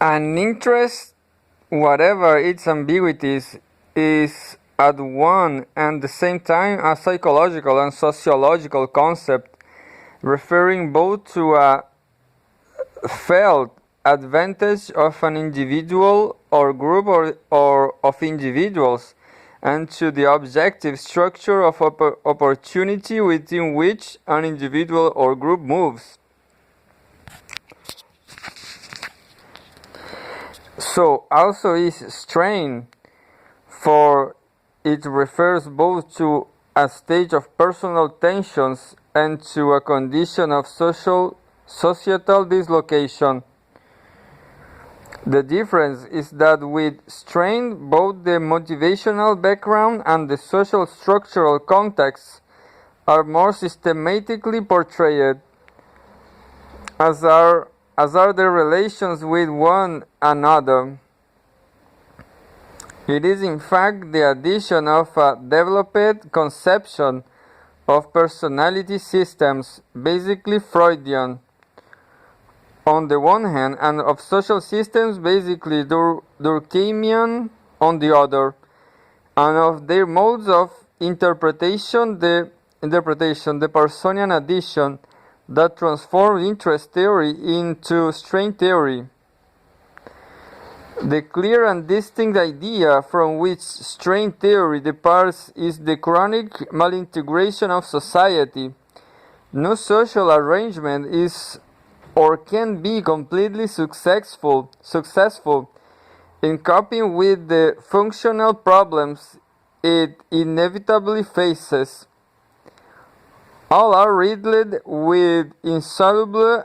An interest, whatever its ambiguities, is at one and the same time a psychological and sociological concept, referring both to a felt advantage of an individual or group or of individuals, and to the objective structure of opportunity within which an individual or group moves. So also is strain, for it refers both to a stage of personal tensions and to a condition of societal dislocation. The difference is that with strain, both the motivational background and the social structural context are more systematically portrayed, as are their relations with one another. It is in fact the addition of a developed conception of personality systems, basically Freudian, on the one hand, and of social systems, basically Durkheimian, on the other, and of their modes of interpretation, the Parsonian addition, that transformed interest theory into strain theory. The clear and distinct idea from which strain theory departs is the chronic malintegration of society. No social arrangement is or can be completely successful in coping with the functional problems it inevitably faces. All are riddled with insoluble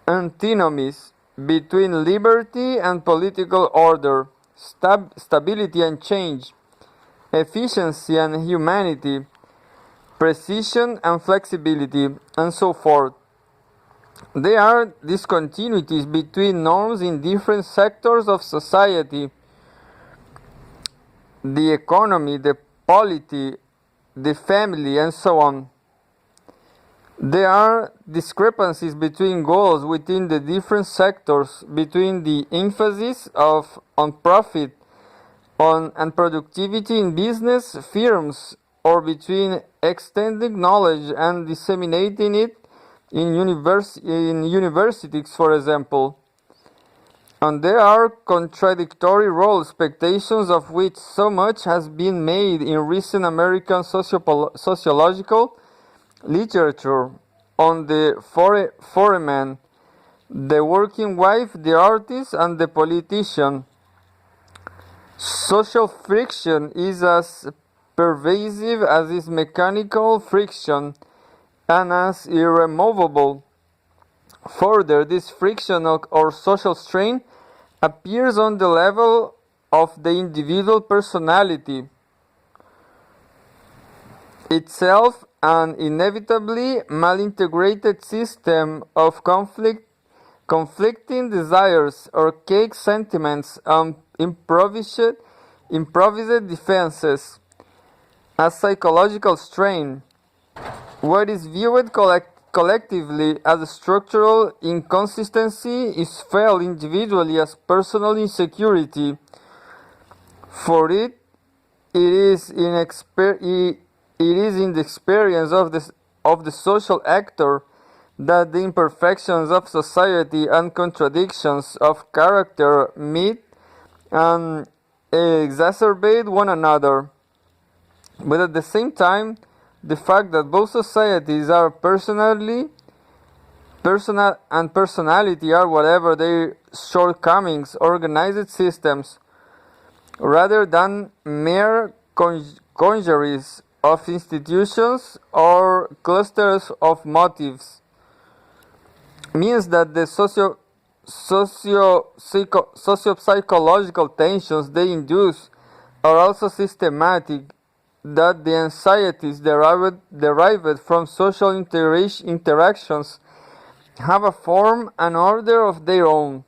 antinomies between liberty and political order, stability and change, efficiency and humanity, precision and flexibility, and so forth. There are discontinuities between norms in different sectors of society: the economy, the polity, the family, and so on. There are discrepancies between goals within the different sectors, between the emphasis on profit and productivity in business firms, or between extending knowledge and disseminating it in universities, for example. And there are contradictory role expectations, of which so much has been made in recent American sociological literature, on the foreman, the working wife, the artist, and the politician. Social friction is as pervasive as is mechanical friction, and as irremovable. Further, this friction or social strain appears on the level of the individual personality itself, an inevitably malintegrated system of conflicting desires, archaic sentiments, and improvised defenses. A psychological strain. What is viewed collectively as a structural inconsistency is felt individually as personal insecurity. For it is in the experience of the social actor that the imperfections of society and contradictions of character meet and exacerbate one another. But at the same time, the fact that both societies are personal and personality are, whatever their shortcomings, organized systems, rather than mere congeries of institutions or clusters of motives, means that the socio-psychological tensions they induce are also systematic, that the anxieties derived from social interactions have a form and order of their own.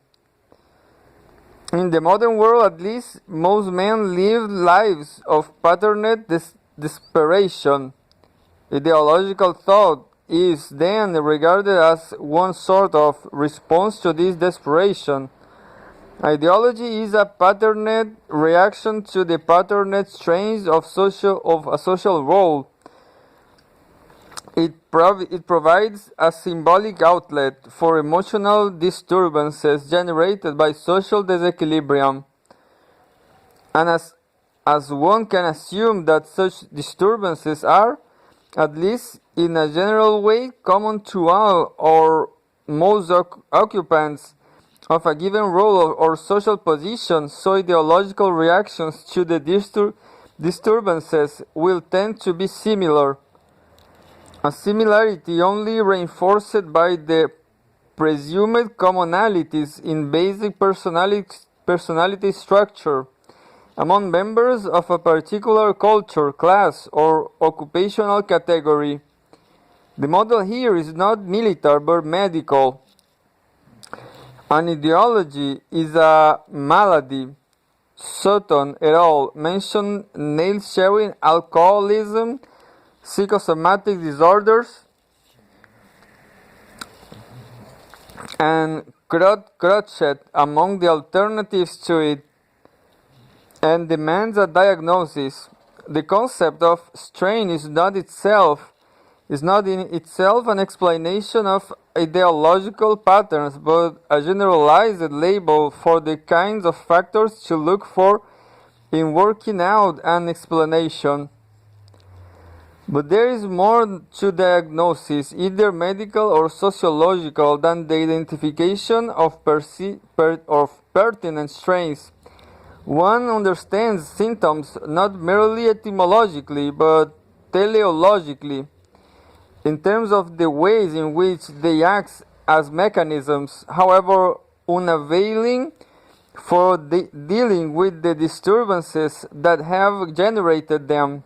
In the modern world, at least, most men live lives of patterned desperation, ideological thought, is then regarded as one sort of response to this desperation. Ideology is a patterned reaction to the patterned strains of a social role. It provides a symbolic outlet for emotional disturbances generated by social disequilibrium. And as one can assume that such disturbances are, at least in a general way, common to all or most occupants of a given role or social position, so ideological reactions to the disturbances will tend to be similar. A similarity only reinforced by the presumed commonalities in basic personality structure among members of a particular culture, class, or occupational category. The model here is not military but medical. An ideology is a malady. Sutton et al. Mention nail-sharing, alcoholism, psychosomatic disorders, and crotchet among the alternatives to it, and demands a diagnosis. The concept of strain is not in itself an explanation of ideological patterns, but a generalized label for the kinds of factors to look for in working out an explanation. But there is more to diagnosis, either medical or sociological, than the identification of pertinent strains. One understands symptoms not merely etymologically, but teleologically, in terms of the ways in which they act as mechanisms, however unavailing for dealing with the disturbances that have generated them.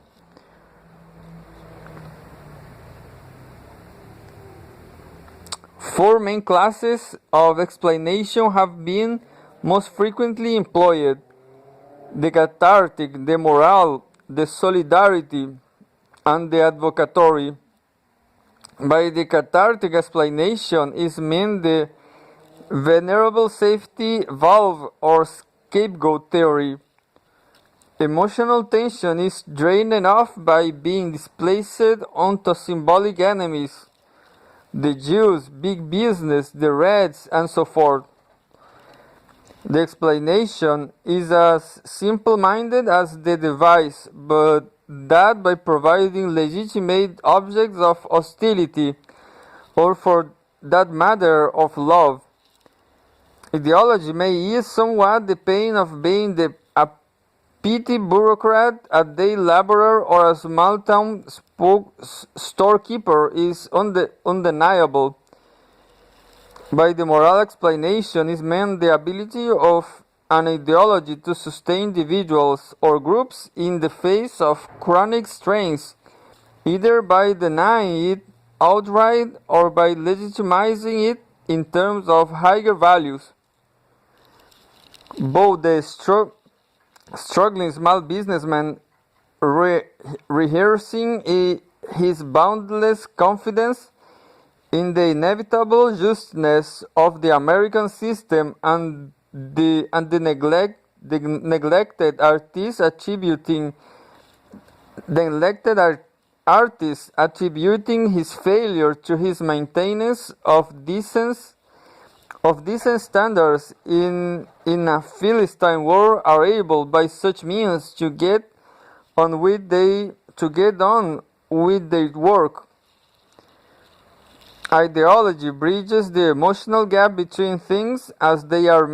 Four main classes of explanation have been most frequently employed: the cathartic, the moral, the solidarity, and the advocatory. By the cathartic explanation is meant the venerable safety valve or scapegoat theory. Emotional tension is drained off by being displaced onto symbolic enemies, the Jews, big business, the Reds, and so forth. The explanation is as simple-minded as the device, but that by providing legitimate objects of hostility, or for that matter of love. Ideology may ease somewhat the pain of being a petty bureaucrat, a day laborer, or a small-town storekeeper is undeniable. By the moral explanation is meant the ability of an ideology to sustain individuals or groups in the face of chronic strains, either by denying it outright or by legitimizing it in terms of higher values. Both the struggling small businessman rehearsing his boundless confidence in the inevitable justness of the American system and the neglected artist attributing his failure to his maintenance of decent standards in a Philistine war are able by such means to get on with their work. Ideology bridges the emotional gap between things as they are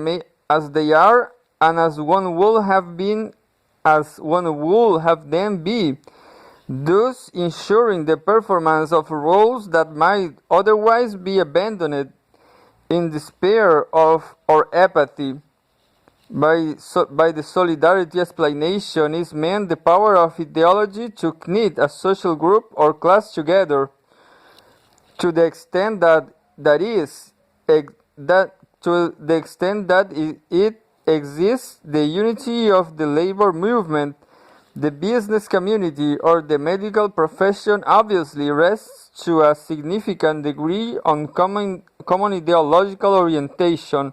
and as one would have them be, thus ensuring the performance of roles that might otherwise be abandoned in despair or apathy. By the solidarity explanation is meant the power of ideology to knit a social group or class together, to the extent that it exists, the unity of the labor movement The business community or the medical profession obviously rests to a significant degree on common ideological orientation,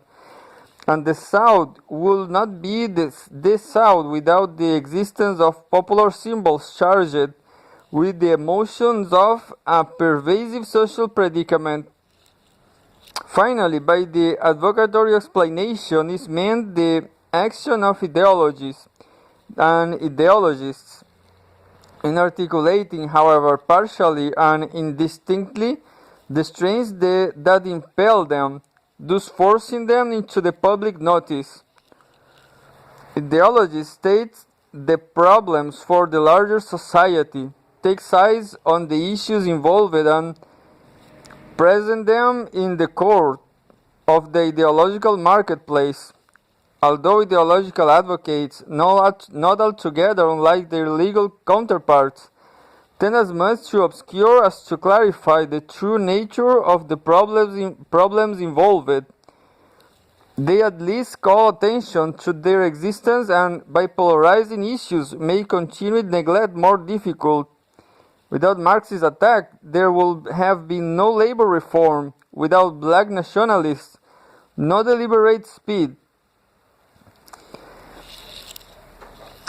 and the South would not be this South without the existence of popular symbols charged with the emotions of a pervasive social predicament. Finally, by the advocatory explanation is meant the action of ideologies and ideologists in articulating, however partially and indistinctly, the strains that impel them, thus forcing them into the public notice. Ideology states the problems for the larger society, takes sides on the issues involved, and present them in the court of the ideological marketplace. Although ideological advocates, not altogether unlike their legal counterparts, tend as much to obscure as to clarify the true nature of the problems involved, they at least call attention to their existence and, by polarizing issues, make continued neglect more difficult. Without Marxist attack, there would have been no labor reform. Without black nationalists, no deliberate speed.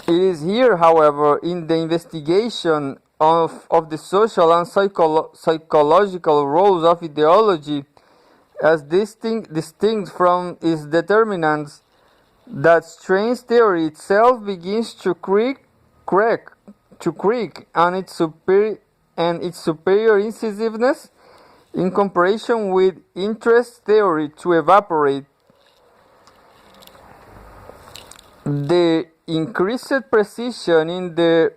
It is here, however, in the investigation of the social and psychological roles of ideology as distinct from its determinants, that strange theory itself begins to creak, and its superior incisiveness in comparison with interest theory to evaporate. The increased precision in the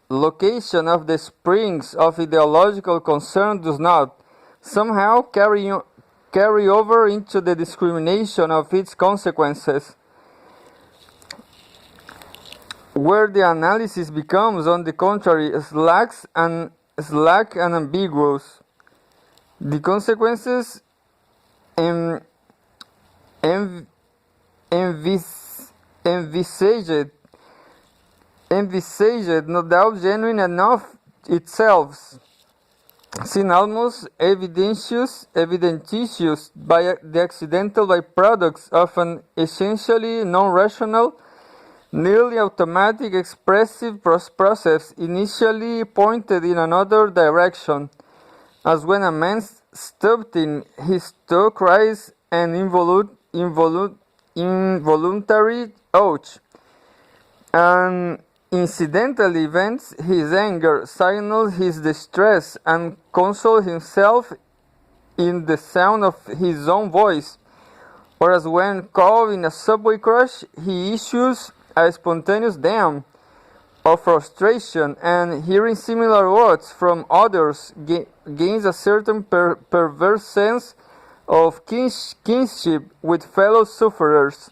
location of the springs of ideological concern does not somehow carry over into the discrimination of its consequences, where the analysis becomes, on the contrary, slack and ambiguous. The consequences envisaged, no doubt genuine enough itself, seen almost evidentious by the accidental byproducts of an essentially non-rational, nearly automatic expressive process initially pointed in another direction, as when a man stopped in his toe cries an involuntary ouch, and incidentally vents his anger, signals his distress, and consoles himself in the sound of his own voice, whereas when caught in a subway crush, he issues a spontaneous damn of frustration, and hearing similar words from others gains a certain perverse sense of kinship with fellow sufferers.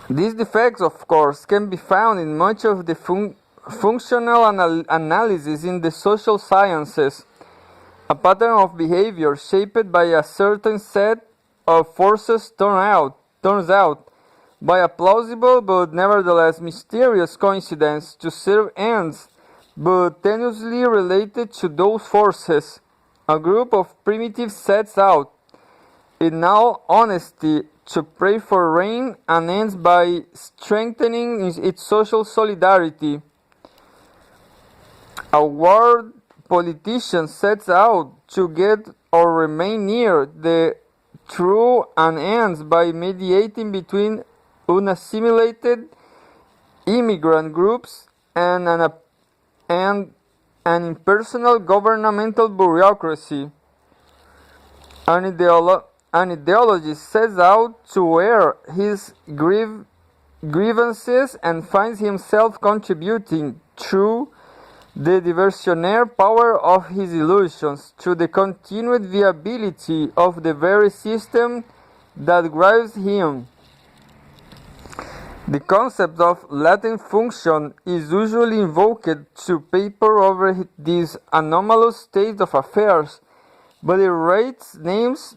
These defects, of course, can be found in much of the functional analysis in the social sciences, a pattern of behavior shaped by a certain set of forces turns out, by a plausible but nevertheless mysterious coincidence, to serve ends but tenuously related to those forces. A group of primitives sets out, in all honesty, to pray for rain, and ends by strengthening its social solidarity. A world politician sets out to get or remain near the true, and ends by mediating between unassimilated immigrant groups and an impersonal governmental bureaucracy. An ideologist sets out to air his grievances and finds himself contributing, through the diversionary power of his illusions, to the continued viability of the very system that drives him. The concept of latent function is usually invoked to paper over these anomalous state of affairs, but it rates names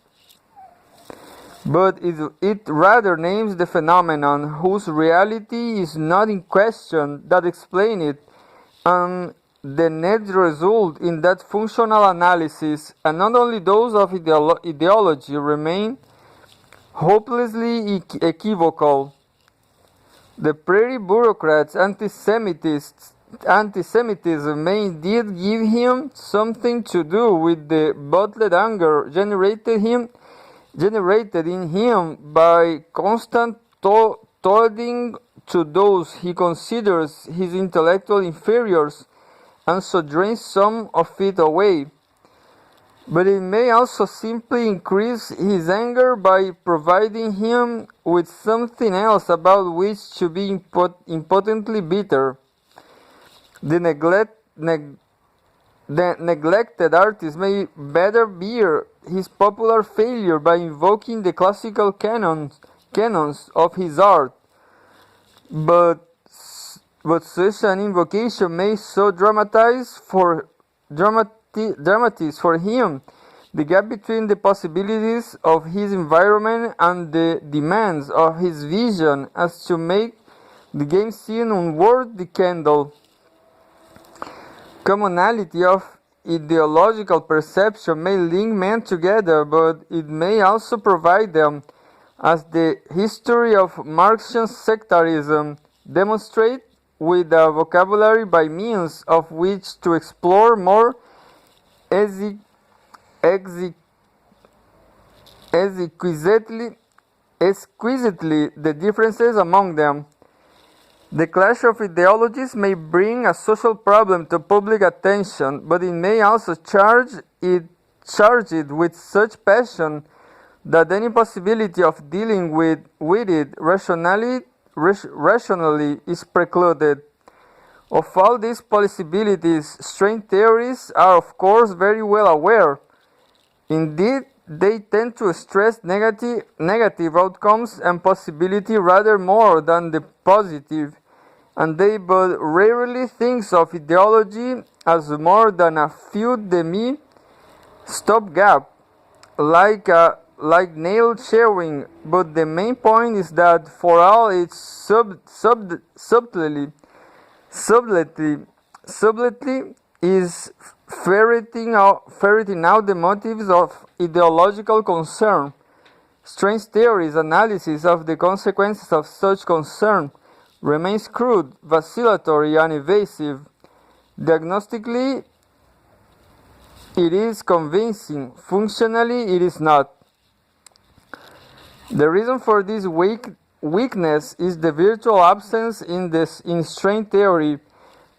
but it rather names the phenomenon whose reality is not in question that explain it, and the net result in that functional analysis, and not only those of ideology, remain hopelessly equivocal. The prairie bureaucrats' anti-Semitism may indeed give him something to do with the bottled anger generated in him by constant toiling to those he considers his intellectual inferiors, and so drains some of it away. But it may also simply increase his anger by providing him with something else about which to be impotently bitter. The neglected artist may better bear his popular failure by invoking the classical canons of his art, but such an invocation may so dramatize for him the gap between the possibilities of his environment and the demands of his vision as to make the game scene unworth the candle. Commonality of ideological perception may link men together, but it may also provide them, as the history of Marxian sectarism demonstrates, with a vocabulary by means of which to explore more exquisitely the differences among them. The clash of ideologies may bring a social problem to public attention, but it may also charge it with such passion that any possibility of dealing with it rationally is precluded. Of all these possibilities, string theories are of course very well aware. Indeed, they tend to stress negative outcomes and possibility rather more than the positive, and they but rarely think of ideology as more than a few demi stopgap, like nail showing. But the main point is that for all its subtlety is ferreting out the motives of ideological concern. Strange theories' analysis of the consequences of such concern remains crude, vacillatory, and evasive. Diagnostically, it is convincing. Functionally, it is not. The reason for this weakness is the virtual absence in string theory,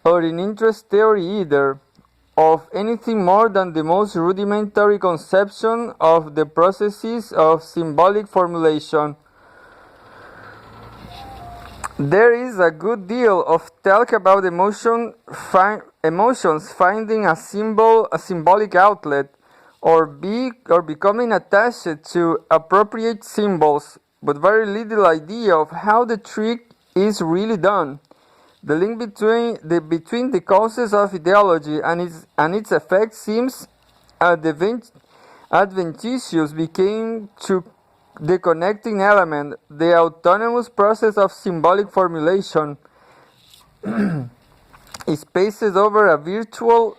or in interest theory either, of anything more than the most rudimentary conception of the processes of symbolic formulation. There is a good deal of talk about emotions finding a symbolic outlet, or becoming attached to appropriate symbols, but very little idea of how the trick is really done. The link between the causes of ideology and its effect seems adventitious became to the connecting element, the autonomous process of symbolic formulation, spaces over a virtual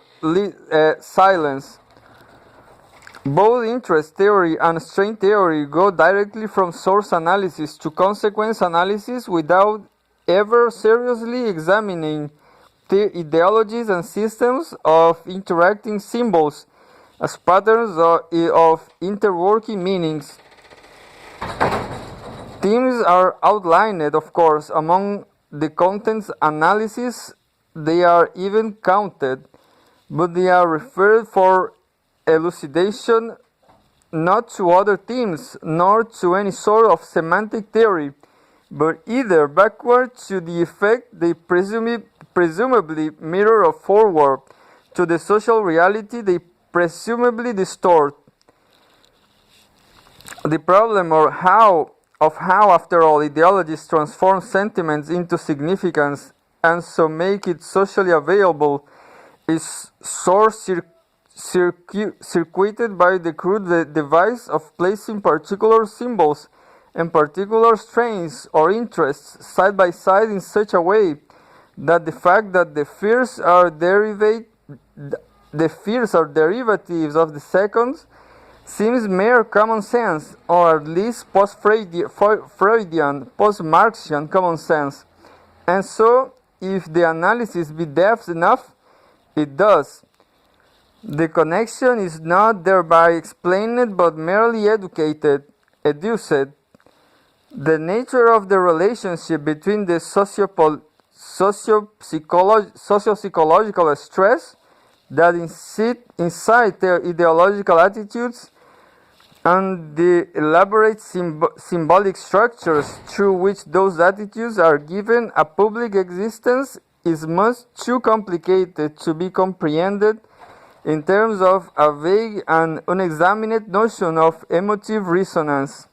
silence. Both interest theory and string theory go directly from source analysis to consequence analysis without ever seriously examining the ideologies and systems of interacting symbols as patterns of interworking meanings. Themes are outlined, of course, among the contents analysis. They are even counted, but they are referred for elucidation not to other themes, nor to any sort of semantic theory, but either backward to the effect they presumably mirror or forward to the social reality they presumably distort. The problem of how after all ideologies transform sentiments into significance and so make it socially available is sore circuited by the crude device of placing particular symbols and particular strains or interests side by side in such a way that the fact that the first are derivatives of the second seems mere common sense, or at least post-Freudian, post-Marxian common sense. And so, if the analysis be depth enough, it does. The connection is not thereby explained but merely educed. The nature of the relationship between the socio-psychological stress that incite their ideological attitudes and the elaborate symbolic structures through which those attitudes are given a public existence is much too complicated to be comprehended in terms of a vague and unexamined notion of emotive resonance.